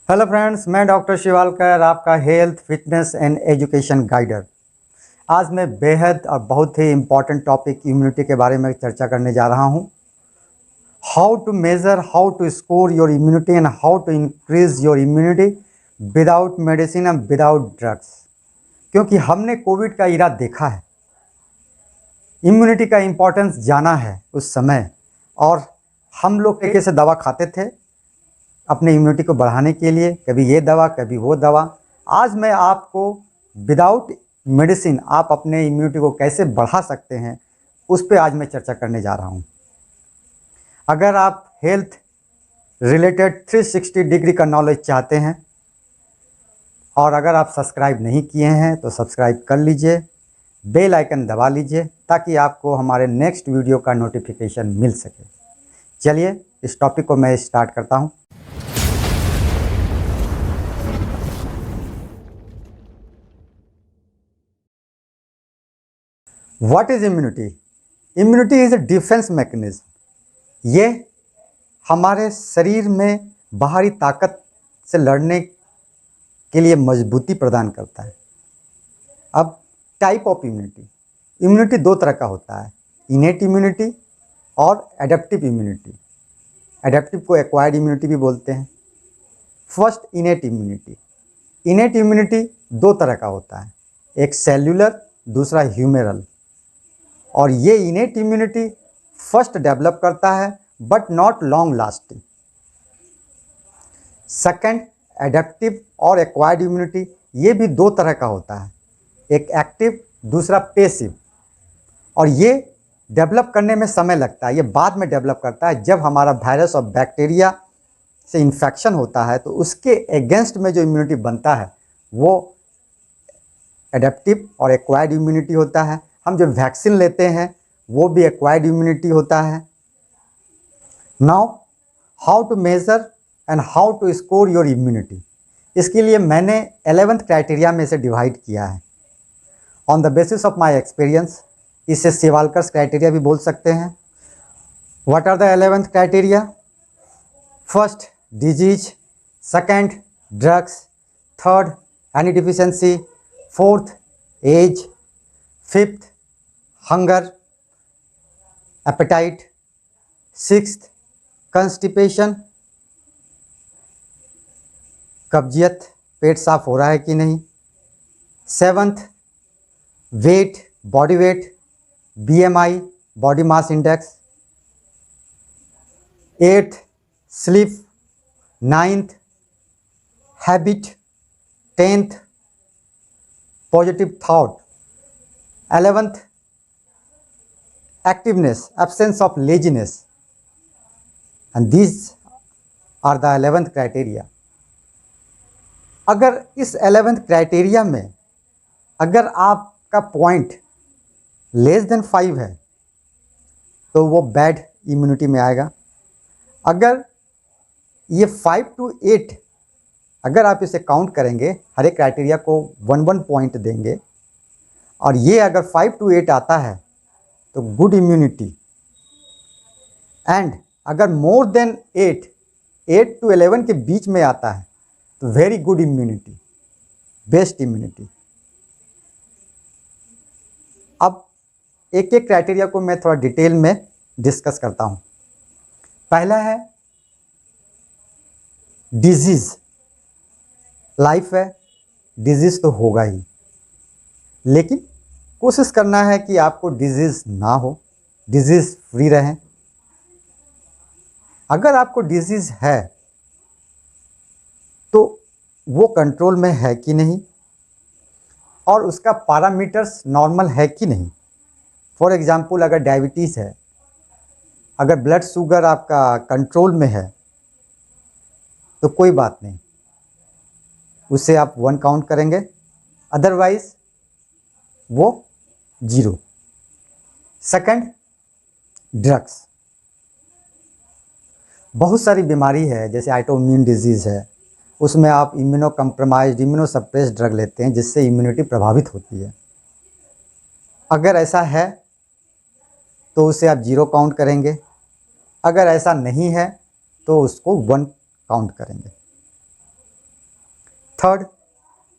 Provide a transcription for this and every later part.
Hello friends, मैं doctor Shivalkar, आपका health fitness and education guider. आज मैं बेहद और बहुत ही इम्पॉर्टेंट टॉपिक इम्यूनिटी के बारे में चर्चा करने जा रहा हूँ। How to measure, how to score your immunity and how to increase your immunity without medicine and without drugs. क्योंकि हमने कोविड का इरा देखा है, इम्यूनिटी का इम्पोर्टेंस जाना है उस समय, और हम लोग तरीके से दवा खाते थे अपने इम्यूनिटी को बढ़ाने के लिए, कभी ये दवा कभी वो दवा। आज मैं आपको विदाउट मेडिसिन आप अपने इम्यूनिटी को कैसे बढ़ा सकते हैं उस पर आज मैं चर्चा करने जा रहा हूँ। अगर आप हेल्थ रिलेटेड 360 डिग्री का नॉलेज चाहते हैं और अगर आप सब्सक्राइब नहीं किए हैं तो सब्सक्राइब कर लीजिए, बेल आइकन दबा लीजिए ताकि आपको हमारे नेक्स्ट वीडियो का नोटिफिकेशन मिल सके। चलिए इस टॉपिक को मैं स्टार्ट करता हूँ। What is immunity? Immunity is a defence mechanism. ये हमारे शरीर में बाहरी ताकत से लड़ने के लिए मजबूती प्रदान करता है। अब टाइप ऑफ इम्यूनिटी, इम्यूनिटी दो तरह का होता है, इनेट इम्यूनिटी और एडेप्टिव इम्यूनिटी। एडेप्टिव को एक्वायर्ड इम्यूनिटी भी बोलते हैं। First, innate immunity. Innate immunity दो तरह का होता है, एक सेल्यूलर, दूसरा ह्यूमेरल। और ये इनेट इम्यूनिटी फर्स्ट डेवलप करता है but not long lasting. Second, adaptive और एक्वायर्ड इम्यूनिटी, ये भी दो तरह का होता है, एक एक्टिव, दूसरा पेसिव। और ये डेवलप करने में समय लगता है, ये बाद में डेवलप करता है। जब हमारा वायरस और बैक्टीरिया से इन्फेक्शन होता है तो उसके अगेंस्ट में जो इम्यूनिटी बनता है वो एडेप्टिव और एक्वायर्ड इम्यूनिटी होता है। हम जो वैक्सीन लेते हैं वो भी एक्वायर्ड इम्यूनिटी होता है। Now how to measure and how to score your immunity, इसके लिए मैंने 11th क्राइटेरिया में इसे डिवाइड किया है on the basis of my experience. इसे शिवालकर्स क्राइटेरिया भी बोल सकते हैं। What are the 11th criteria? First, disease. Second, drugs. Third, any deficiency. Fourth, age. Fifth, hunger, appetite. Sixth, constipation, कब्जियत, पेट साफ हो रहा है कि नहीं। Seventh, weight, body weight, BMI, body mass index. Eighth, sleep. Ninth, habit. Tenth, positive thought. 11th, activeness, absence of laziness, and these are the 11th criteria. अगर इस 11th क्राइटेरिया में अगर आपका पॉइंट लेस देन 5 है तो वो bad immunity में आएगा। अगर ये 5 to 8, अगर आप इसे काउंट करेंगे, हर एक क्राइटेरिया को 1 पॉइंट देंगे, और ये अगर 5 to 8 आता है तो गुड इम्यूनिटी। एंड अगर मोर देन 8 to 11 के बीच में आता है तो very good immunity, best immunity. अब एक एक क्राइटेरिया को मैं थोड़ा डिटेल में डिस्कस करता हूँ। पहला है डिजीज। लाइफ है, डिजीज तो होगा ही, लेकिन कोशिश करना है कि आपको डिजीज़ ना हो, डिजीज़ फ्री रहें। अगर आपको डिजीज़ है तो वो कंट्रोल में है कि नहीं और उसका पैरामीटर्स नॉर्मल है कि नहीं। फॉर एग्जांपल, अगर डायबिटीज़ है, अगर ब्लड शुगर आपका कंट्रोल में है तो कोई बात नहीं, उसे आप 1 काउंट करेंगे, अदरवाइज वो 0। Second, drugs. बहुत सारी बीमारी है, जैसे ऑटोइम्यून डिजीज़ है, उसमें आप immuno compromised, immuno suppress drug लेते हैं जिससे इम्यूनिटी प्रभावित होती है। अगर ऐसा है तो उसे आप 0 काउंट करेंगे, अगर ऐसा नहीं है तो उसको 1 काउंट करेंगे। Third,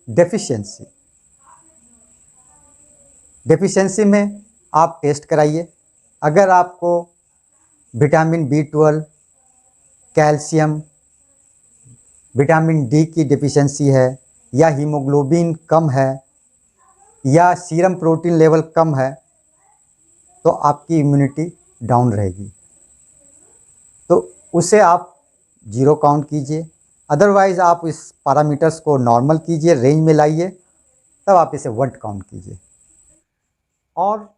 deficiency. डेफिशिएंसी में आप टेस्ट कराइए। अगर आपको vitamin B12, calcium, vitamin D की डेफिशिएंसी है, या हीमोग्लोबिन कम है, या सीरम प्रोटीन लेवल कम है, तो आपकी इम्यूनिटी डाउन रहेगी। तो उसे आप 0 काउंट कीजिए। अदरवाइज़ आप इस पैरामीटर्स को नॉर्मल कीजिए, रेंज में लाइए, तब आप इसे 1 काउंट कीजिए। और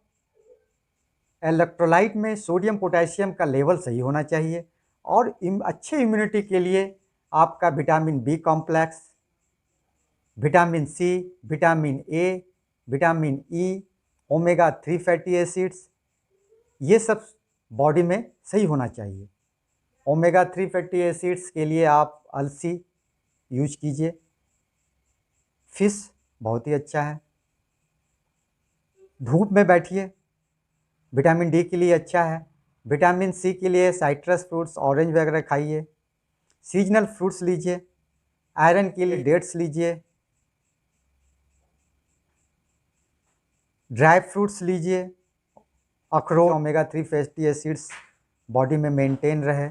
इलेक्ट्रोलाइट में सोडियम पोटेशियम का लेवल सही होना चाहिए। और अच्छे इम्यूनिटी के लिए आपका vitamin B complex, vitamin C, vitamin A, vitamin E, omega 3 fatty acids, ये सब बॉडी में सही होना चाहिए। ओमेगा 3 फैटी एसिड्स के लिए आप अलसी यूज कीजिए। फिश बहुत ही अच्छा है। धूप में बैठिए, विटामिन डी के लिए अच्छा है। विटामिन सी के लिए साइट्रस फ्रूट्स, ऑरेंज वगैरह खाइए। सीजनल फ्रूट्स लीजिए। आयरन के लिए डेट्स लीजिए, ड्राई फ्रूट्स लीजिए, अखरोट, ओमेगा 3 फैटी एसिड्स बॉडी में मेंटेन रहे।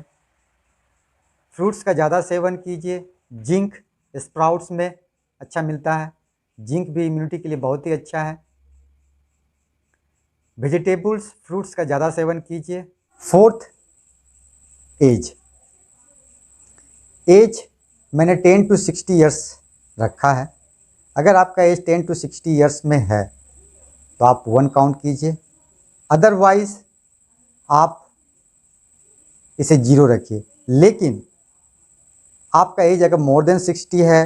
फ्रूट्स का ज़्यादा सेवन कीजिए। जिंक स्प्राउट्स में अच्छा मिलता है, जिंक भी इम्यूनिटी के लिए बहुत ही अच्छा है। वेजिटेबल्स, फ्रूट्स का ज़्यादा सेवन कीजिए। Fourth, as. एज मैंने 10 to 60 ईयर्स रखा है। अगर आपका एज 10 to 60 ईयर्स में है तो आप 1 काउंट कीजिए। अदरवाइज़ आप इसे 0 रखिए। लेकिन आपका एज अगर मोर देन 60 है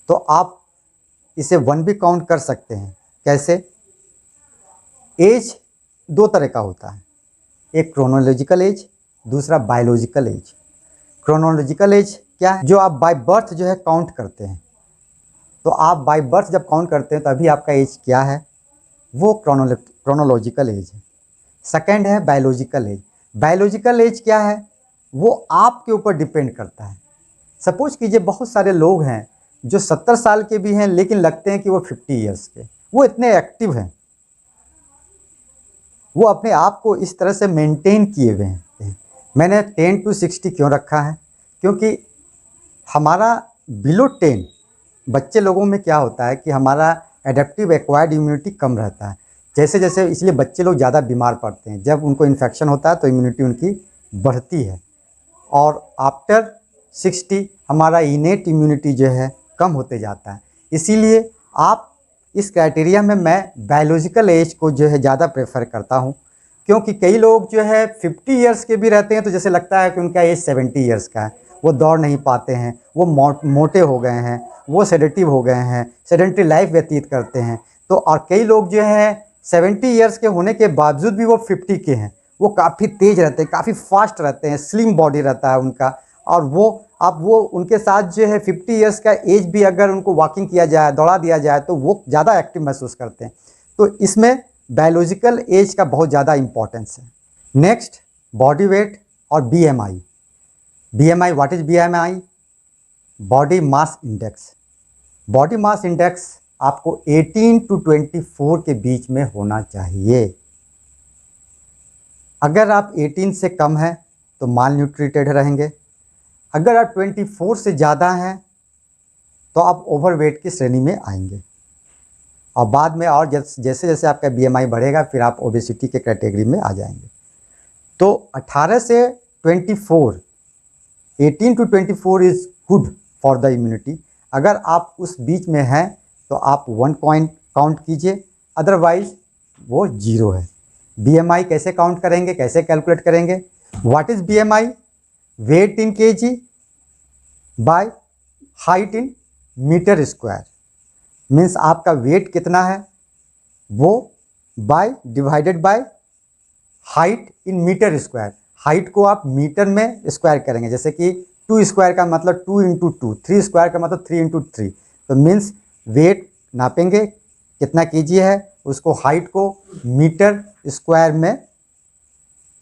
तो आप इसे 1 भी काउंट कर सकते हैं। कैसे? एज 2 तरह का होता है, एक क्रोनोलॉजिकल एज, दूसरा बायोलॉजिकल एज। क्रोनोलॉजिकल एज क्या है? जो आप बाय बर्थ जो है काउंट करते हैं। तो आप बाय बर्थ जब काउंट करते हैं तो अभी आपका एज क्या है, वो क्रोनोलॉजिकल एज है। सेकंड है बायोलॉजिकल एज। बायोलॉजिकल एज क्या है? वो आपके ऊपर डिपेंड करता है। सपोज कीजिए बहुत सारे लोग हैं जो 70 साल के भी हैं लेकिन लगते हैं कि वो 50 ईयर्स के। वो इतने एक्टिव हैं, वो अपने आप को इस तरह से मेंटेन किए हुए हैं। मैंने 10 to 60 क्यों रखा है? क्योंकि हमारा बिलो 10 बच्चे लोगों में क्या होता है कि हमारा एडेप्टिव एक्वायर्ड इम्यूनिटी कम रहता है। जैसे जैसे इसलिए बच्चे लोग ज़्यादा बीमार पड़ते हैं। जब उनको इन्फेक्शन होता है तो इम्यूनिटी उनकी बढ़ती है। और आफ्टर 60 हमारा इनेट इम्यूनिटी जो है कम होते जाता है। इसीलिए आप इस क्राइटेरिया में मैं बायोलॉजिकल एज को जो है ज़्यादा प्रेफर करता हूँ। क्योंकि कई लोग जो है 50 ईयर्स के भी रहते हैं तो जैसे लगता है कि उनका एज 70 ईयर्स का है। वो दौड़ नहीं पाते हैं, वो मोटे हो गए हैं, वो सेडेटिव हो गए हैं, सेडेंटरी लाइफ व्यतीत करते हैं। तो और कई लोग जो है 70 ईयर्स के होने के बावजूद भी वो 50 के हैं। वो काफ़ी तेज़ रहते हैं, काफ़ी फास्ट रहते हैं, स्लिम बॉडी रहता है उनका। और वो उनके साथ जो है 50 ईयर्स का एज भी अगर उनको वॉकिंग किया जाए, दौड़ा दिया जाए तो वो ज़्यादा एक्टिव महसूस करते हैं। तो इसमें बायोलॉजिकल एज का बहुत ज़्यादा इम्पोर्टेंस है। नेक्स्ट, बॉडी वेट और BMI। BMI, what is BMI? Body mass index. Body mass index आपको 18 to 24 के बीच में होना चाहिए। अगर आप 18 से कम हैं तो माल न्यूट्रिटेड रहेंगे। अगर आप 24 से ज़्यादा हैं तो आप ओवरवेट की श्रेणी में आएंगे। और बाद में और जैसे जैसे आपका BMI बढ़ेगा फिर आप ओबेसिटी के कैटेगरी में आ जाएंगे। तो 18 से 24, 18 to 24 is good for the immunity. अगर आप उस बीच में हैं तो आप 1 पॉइंट काउंट कीजिए, अदरवाइज वो 0 है। BMI कैसे काउंट करेंगे, कैसे कैलकुलेट करेंगे? What is BMI? Weight in kg by height in metre square. Means आपका वेट कितना है वो by divided by height in metre square. Height को आप मीटर में स्क्वायर करेंगे। जैसे कि 2 स्क्वायर का मतलब 2 into 2, 3 स्क्वायर का मतलब 3 into 3। तो मीन्स वेट नापेंगे कितना kg है, उसको हाइट को मीटर स्क्वायर में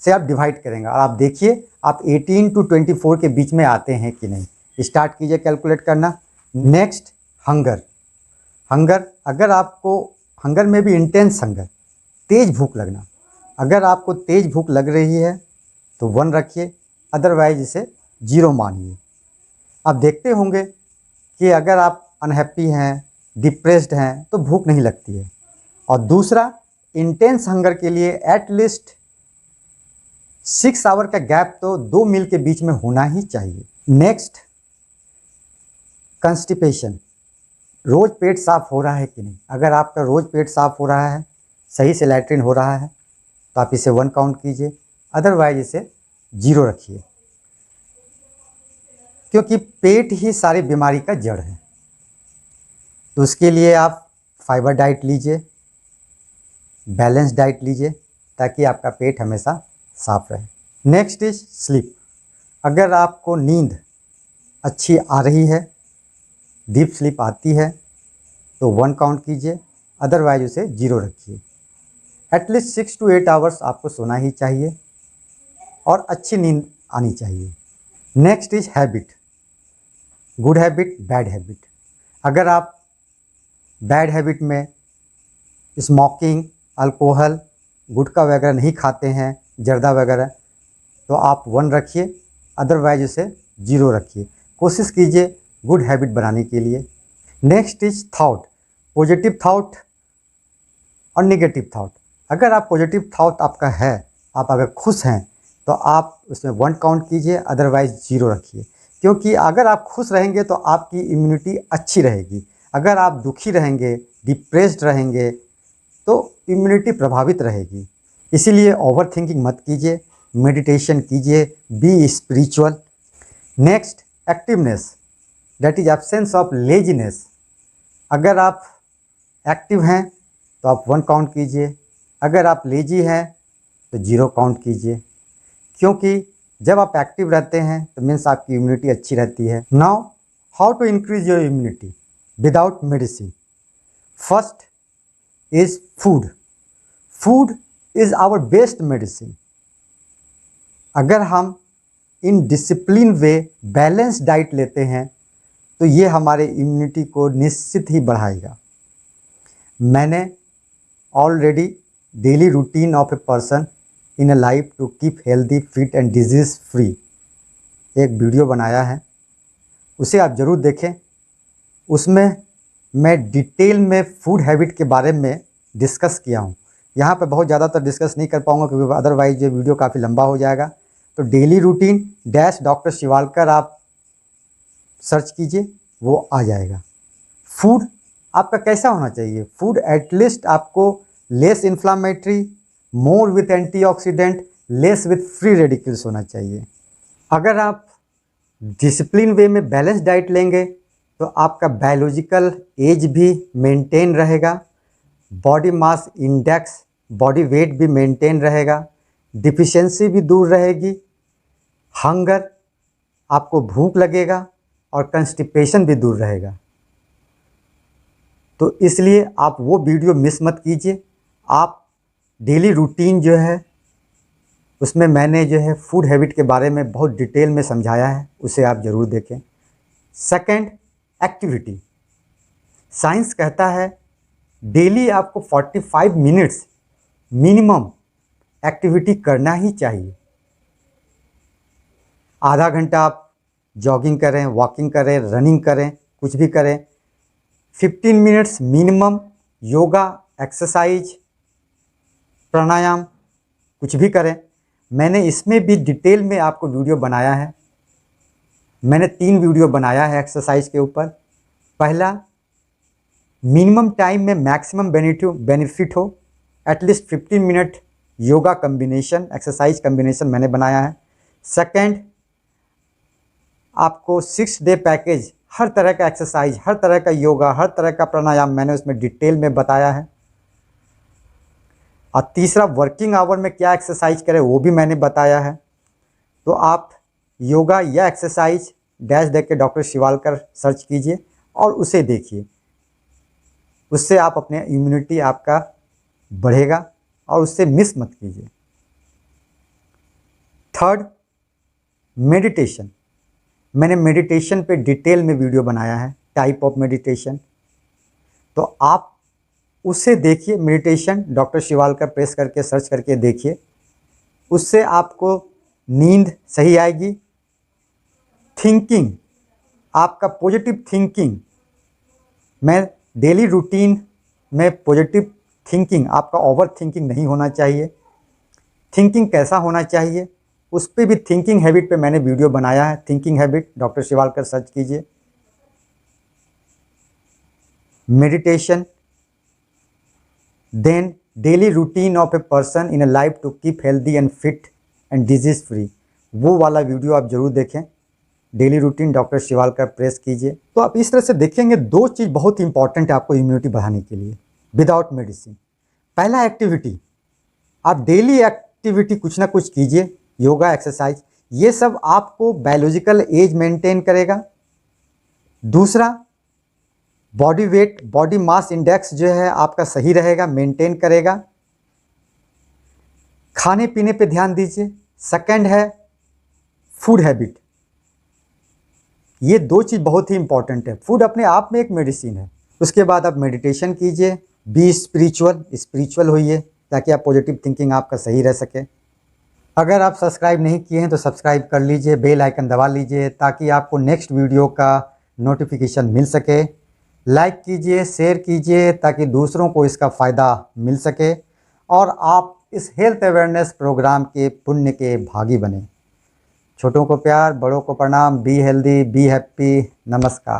से आप डिवाइड करेंगे। और आप देखिए आप 18 to 24 के बीच में आते हैं कि नहीं। स्टार्ट कीजिए कैलकुलेट करना। Next, hunger. हंगर, अगर आपको हंगर में भी इंटेंस हंगर, तेज भूख लगना, अगर आपको तेज भूख लग रही है तो 1 रखिए, अदरवाइज इसे 0 मानिए। आप देखते होंगे कि अगर आप अनहैप्पी हैं, डिप्रेस्ड हैं तो भूख नहीं लगती है। और दूसरा, इंटेंस हंगर के लिए एटलीस्ट 6 आवर का गैप तो 2 मील के बीच में होना ही चाहिए। Next, constipation. रोज़ पेट साफ हो रहा है कि नहीं। अगर आपका रोज़ पेट साफ हो रहा है, सही से लैट्रिन हो रहा है, तो आप इसे 1 काउंट कीजिए, अदरवाइज इसे 0 रखिए, क्योंकि पेट ही सारी बीमारी का जड़ है। तो उसके लिए आप फाइबर डाइट लीजिए, बैलेंस डाइट लीजिए, ताकि आपका पेट हमेशा साफ रहे। Next is sleep. अगर आपको नींद अच्छी आ रही है, डीप स्लीप आती है, तो 1 काउंट कीजिए, अदरवाइज उसे 0 रखिए। एटलीस्ट 6 to 8 आवर्स आपको सोना ही चाहिए और अच्छी नींद आनी चाहिए। Next is habit. Good habit, bad habit. अगर आप बैड हैबिट में स्मोकिंग, अल्कोहल, गुटखा वगैरह नहीं खाते हैं, जर्दा वगैरह, तो आप 1 रखिए, अदरवाइज उसे 0 रखिए। कोशिश कीजिए गुड हैबिट बनाने के लिए। Next is thought. Positive thought और नेगेटिव थाउट। अगर आप पॉजिटिव थाउट आपका है, आप अगर खुश हैं, तो आप उसमें 1 काउंट कीजिए, अदरवाइज 0 रखिए। क्योंकि अगर आप खुश रहेंगे तो आपकी इम्यूनिटी अच्छी रहेगी। अगर आप दुखी रहेंगे, डिप्रेस्ड रहेंगे, तो इम्यूनिटी प्रभावित रहेगी। इसीलिए ओवर थिंकिंग मत कीजिए, मेडिटेशन कीजिए, B spiritual. Next, activeness, that is absence of laziness. अगर आप एक्टिव हैं तो आप 1 काउंट कीजिए, अगर आप लेजी हैं तो 0 काउंट कीजिए, क्योंकि जब आप एक्टिव रहते हैं तो मीन्स आपकी इम्यूनिटी अच्छी रहती है। Now, how to increase your immunity without medicine. First is food. Food is our best medicine. अगर हम in discipline way balance diet लेते हैं तो ये हमारे इम्यूनिटी को निश्चित ही बढ़ाएगा। मैंने already daily routine of a person in a life to keep healthy, fit and disease free एक वीडियो बनाया है, उसे आप ज़रूर देखें। उसमें मैं डिटेल में फूड हैबिट के बारे में डिस्कस किया हूँ। यहाँ पे बहुत ज़्यादातर डिस्कस नहीं कर पाऊँगा, क्योंकि अदरवाइज ये वीडियो काफ़ी लंबा हो जाएगा। तो daily routine dash doctor Shivalkar आप सर्च कीजिए, वो आ जाएगा। फूड आपका कैसा होना चाहिए? फूड एटलीस्ट आपको less inflammatory, more with antioxidant, less with free radicals होना चाहिए। अगर आप डिसिप्लिन वे में बैलेंस डाइट लेंगे तो आपका बायोलॉजिकल एज भी मेंटेन रहेगा, body mass index, body weight भी मेंटेन रहेगा, डिफिशिएंसी भी दूर रहेगी, हंगर, आपको भूख लगेगा, और कंस्टिपेशन भी दूर रहेगा। तो इसलिए आप वो वीडियो मिस मत कीजिए। आप डेली रूटीन जो है उसमें मैंने जो है फूड हैबिट के बारे में बहुत डिटेल में समझाया है, उसे आप ज़रूर देखें। Second, activity. साइंस कहता है डेली आपको 45 मिनट्स मिनिमम एक्टिविटी करना ही चाहिए। आधा घंटा आप जॉगिंग करें, वॉकिंग करें, रनिंग करें, कुछ भी करें। 15 मिनट्स मिनिमम योगा, एक्सरसाइज, प्राणायाम, कुछ भी करें। मैंने इसमें भी डिटेल में आपको वीडियो बनाया है। मैंने 3 वीडियो बनाया है एक्सरसाइज के ऊपर। पहला, मिनिमम टाइम में मैक्सिमम बेनिफिट हो, at least 15 minute yoga combination, exercise combination मैंने बनाया है। सेकंड, आपको 6 डे पैकेज, हर तरह का एक्सरसाइज, हर तरह का योगा, हर तरह का प्राणायाम मैंने उसमें डिटेल में बताया है। और तीसरा, वर्किंग आवर में क्या एक्सरसाइज करें वो भी मैंने बताया है। तो आप योगा या एक्सरसाइज डैश देख के डॉक्टर शिवालकर सर्च कीजिए और उसे देखिए। उससे आप अपने इम्यूनिटी आपका बढ़ेगा और उससे मिस मत कीजिए। Third, meditation. मैंने मेडिटेशन पे डिटेल में वीडियो बनाया है, टाइप ऑफ मेडिटेशन, तो आप उसे देखिए। मेडिटेशन डॉक्टर शिवालकर प्रेस करके सर्च करके देखिए, उससे आपको नींद सही आएगी। थिंकिंग, आपका पॉजिटिव थिंकिंग, मैं डेली रूटीन में पॉजिटिव थिंकिंग, आपका ओवर थिंकिंग नहीं होना चाहिए। थिंकिंग कैसा होना चाहिए, उस पर भी थिंकिंग हैबिट पे मैंने वीडियो बनाया है। Thinking habit doctor Shivalkar search कीजिए। Meditation, then daily routine of a person in a life to keep healthy and fit and disease free, वो वाला वीडियो आप जरूर देखें। Daily routine doctor Shivalkar press कीजिए। तो आप इस तरह से देखेंगे, दो चीज़ बहुत इंपॉर्टेंट है आपको इम्यूनिटी बढ़ाने के लिए विदाउट मेडिसिन। पहला एक्टिविटी, आप डेली एक्टिविटी कुछ ना कुछ कीजिए, योगा, एक्सरसाइज, ये सब आपको बायोलॉजिकल एज मेंटेन करेगा। दूसरा, body weight, body mass index जो है आपका सही रहेगा, मेंटेन करेगा। खाने पीने पे ध्यान दीजिए। सेकंड है फूड हैबिट, ये दो चीज़ बहुत ही इंपॉर्टेंट है। फूड अपने आप में एक मेडिसिन है। उसके बाद आप मेडिटेशन कीजिए, बी स्पिरिचुअल होइए, ताकि आप पॉजिटिव थिंकिंग आपका सही रह सके। अगर आप सब्सक्राइब नहीं किए हैं तो सब्सक्राइब कर लीजिए, बेल आइकन दबा लीजिए, ताकि आपको नेक्स्ट वीडियो का नोटिफिकेशन मिल सके। लाइक कीजिए, शेयर कीजिए, ताकि दूसरों को इसका फ़ायदा मिल सके और आप इस हेल्थ अवेयरनेस प्रोग्राम के पुण्य के भागी बने। छोटों को प्यार, बड़ों को प्रणाम। Be healthy, be happy. नमस्कार।